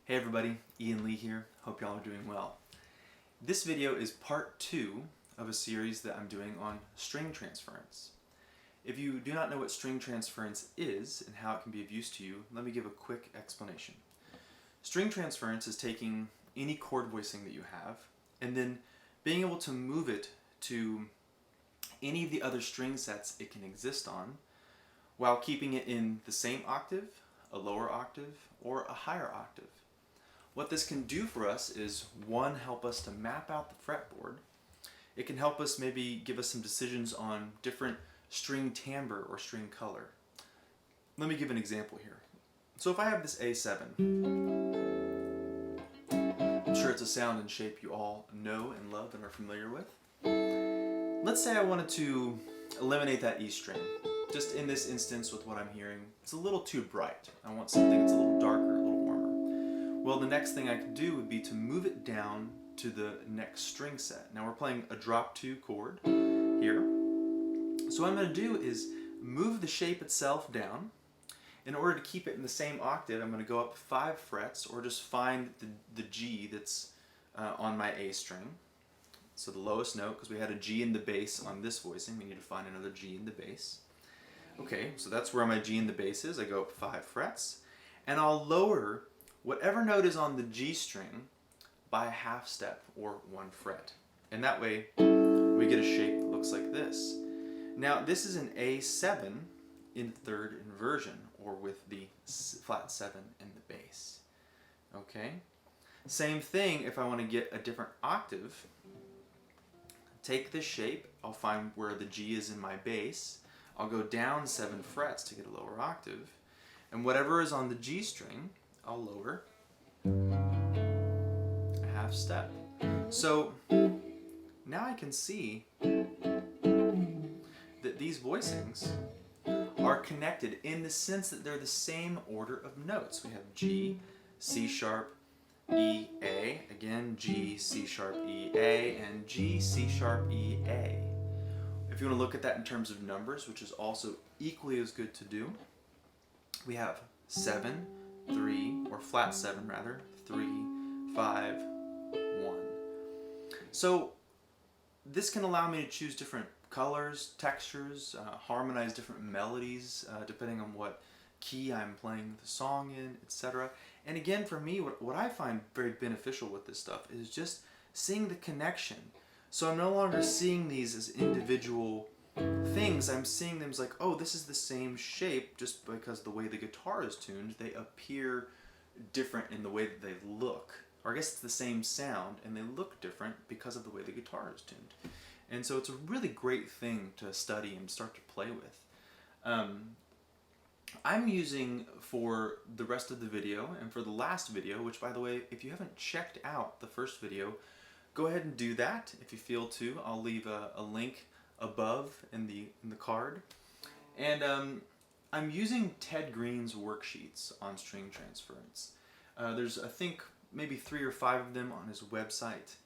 Hey everybody, Ian Lee here. Hope y'all are doing well. This video is part 2 of a series that I'm doing on string transference. If you do not know what string transference is and how it can be of use to you, let me give a quick explanation. String transference is taking any chord voicing that you have and then being able to move it to any of the other string sets it can exist on while keeping it in the same octave, a lower octave, or a higher octave. What this can do for us is, one, help us to map out the fretboard. It can help us maybe give us some decisions on different string timbre or string color. Let me give an example here. So if I have this A7, I'm sure it's a sound and shape you all know and love and are familiar with. Let's say I wanted to eliminate that E string. Just in this instance with what I'm hearing, it's a little too bright. I want something that's a little darker, a little warmer. Well, the next thing I could do would be to move it down to the next string set. Now we're playing a drop 2 chord here. So what I'm going to do is move the shape itself down. In order to keep it in the same octave, I'm going to go up 5 frets, or just find the G that's on my A string. So the lowest note, because we had a G in the bass on this voicing, we need to find another G in the bass. Okay, so that's where my G in the bass is. I go up 5 frets, and I'll lower whatever note is on the G string by a half step, or 1 fret. And that way, we get a shape that looks like this. Now, this is an A7 in third inversion, or with the flat 7 in the bass. Okay? Same thing if I want to get a different octave. Take this shape, I'll find where the G is in my bass. I'll go down 7 frets to get a lower octave. And whatever is on the G string, I'll lower a half step. So now I can see that these voicings are connected in the sense that they're the same order of notes. We have G, C sharp, E, A, again G, C sharp, E, A, and G, C sharp, E, A. If you want to look at that in terms of numbers, which is also equally as good to do, we have 7, 3, or flat 7 rather, 3, 5, 1. So this can allow me to choose different colors, textures, harmonize different melodies depending on what key I'm playing the song in, etc. And again, for me, what I find very beneficial with this stuff is just seeing the connection. So I'm no longer seeing these as individual things. I'm seeing them as like, oh, this is the same shape, just because the way the guitar is tuned, they appear different in the way that they look. Or I guess it's the same sound, and they look different because of the way the guitar is tuned. And so it's a really great thing to study and start to play with. I'm using, for the rest of the video and for the last video, which, by the way, if you haven't checked out the first video, go ahead and do that if you feel to. I'll leave a link above in the card. And I'm using Ted Greene's worksheets on string transference. There's, I think, maybe 3 or 5 of them on his website.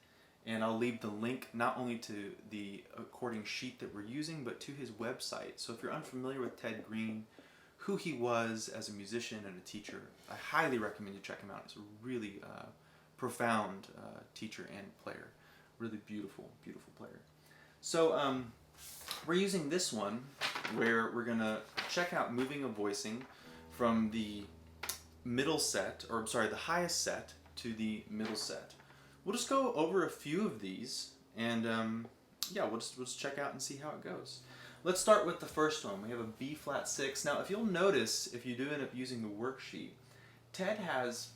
And I'll leave the link not only to the according sheet that we're using, but to his website. So if you're unfamiliar with Ted Greene, who he was as a musician and a teacher, I highly recommend you check him out. He's a really profound teacher and player. Really beautiful, beautiful player. So we're using this one where we're going to check out moving a voicing from the middle set, or I'm sorry, the highest set to the middle set. We'll just go over a few of these, and yeah, we'll just check out and see how it goes. Let's start with the first one. We have a B flat 6. Now, if you'll notice, if you do end up using the worksheet, Ted has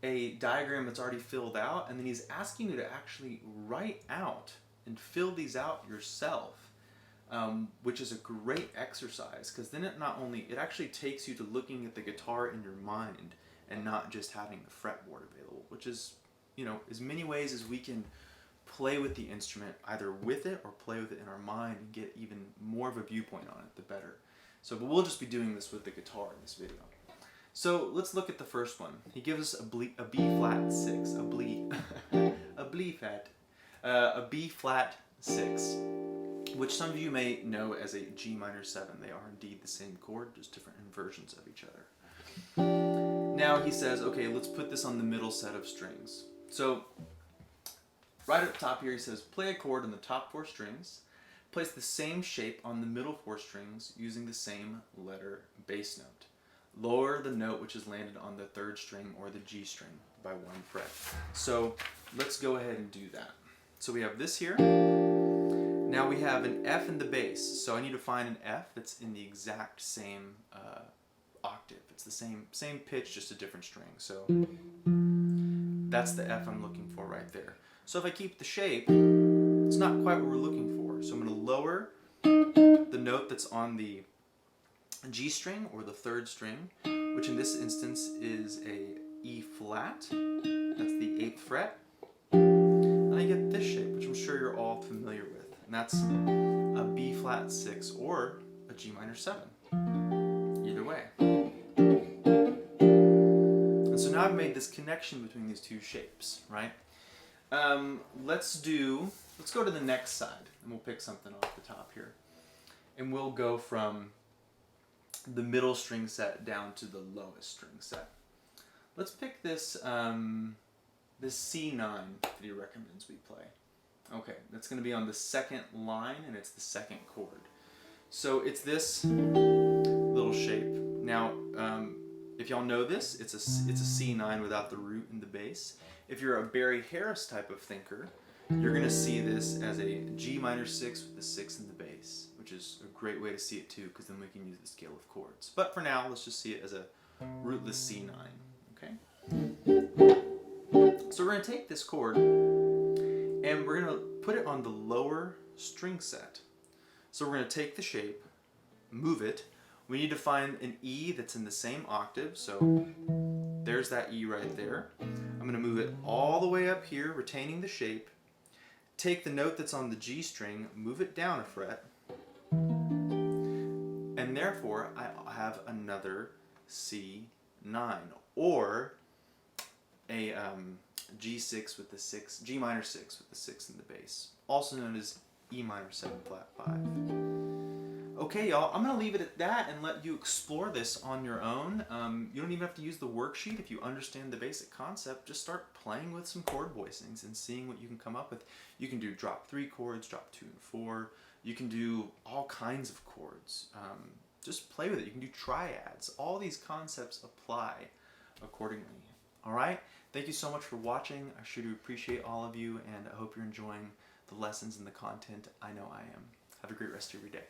a diagram that's already filled out, and then he's asking you to actually write out and fill these out yourself, which is a great exercise, because then it actually takes you to looking at the guitar in your mind and not just having the fretboard available, which is, as many ways as we can play with the instrument, either with it or play with it in our mind and get even more of a viewpoint on it, the better. So, but we'll just be doing this with the guitar in this video. So let's look at the first one. He gives us a B flat 6, a B flat 6, which some of you may know as a G minor 7. They are indeed the same chord, just different inversions of each other. Now he says, okay, let's put this on the middle set of strings. So right at the top here he says, play a chord on the top 4 strings. Place the same shape on the middle 4 strings using the same letter bass note. Lower the note which is landed on the 3rd string or the G string by 1 fret. So let's go ahead and do that. So we have this here. Now we have an F in the bass. So I need to find an F that's in the exact same octave. It's the same pitch, just a different string. So that's the F I'm looking for right there. So if I keep the shape, it's not quite what we're looking for. So I'm going to lower the note that's on the G string or the 3rd string, which in this instance is a E flat. That's the 8th fret. And I get this shape, which I'm sure you're all familiar with. And that's a B flat 6 or a G minor 7. Either way. And so now I've made this connection between these 2 shapes, right? Let's go to the next side, and we'll pick something off the top here. And we'll go from the middle string set down to the lowest string set. Let's pick this this C9 that he recommends we play. Okay, that's going to be on the 2nd line, and it's the 2nd chord. So it's this little shape. Now, if y'all know this, it's a C9 without the root in the bass. If you're a Barry Harris type of thinker, you're going to see this as a G minor 6 with the 6 in the bass, which is a great way to see it too, because then we can use the scale of chords. But for now, let's just see it as a rootless C9. Okay. So we're going to take this chord and we're going to put it on the lower string set. So we're going to take the shape, move it. We need to find an E that's in the same octave. So there's that E right there. I'm going to move it all the way up here, retaining the shape. Take the note that's on the G string, move it down a fret, and therefore I have another C9, or a G6 with the 6, G minor 6 with the 6 in the bass, also known as E minor 7 flat 5. Okay, y'all, I'm going to leave it at that and let you explore this on your own. You don't even have to use the worksheet. If you understand the basic concept, just start playing with some chord voicings and seeing what you can come up with. You can do drop 3 chords, drop 2 and 4. You can do all kinds of chords. Just play with it. You can do triads. All these concepts apply accordingly. All right? Thank you so much for watching. I sure do appreciate all of you, and I hope you're enjoying the lessons and the content. I know I am. Have a great rest of your day.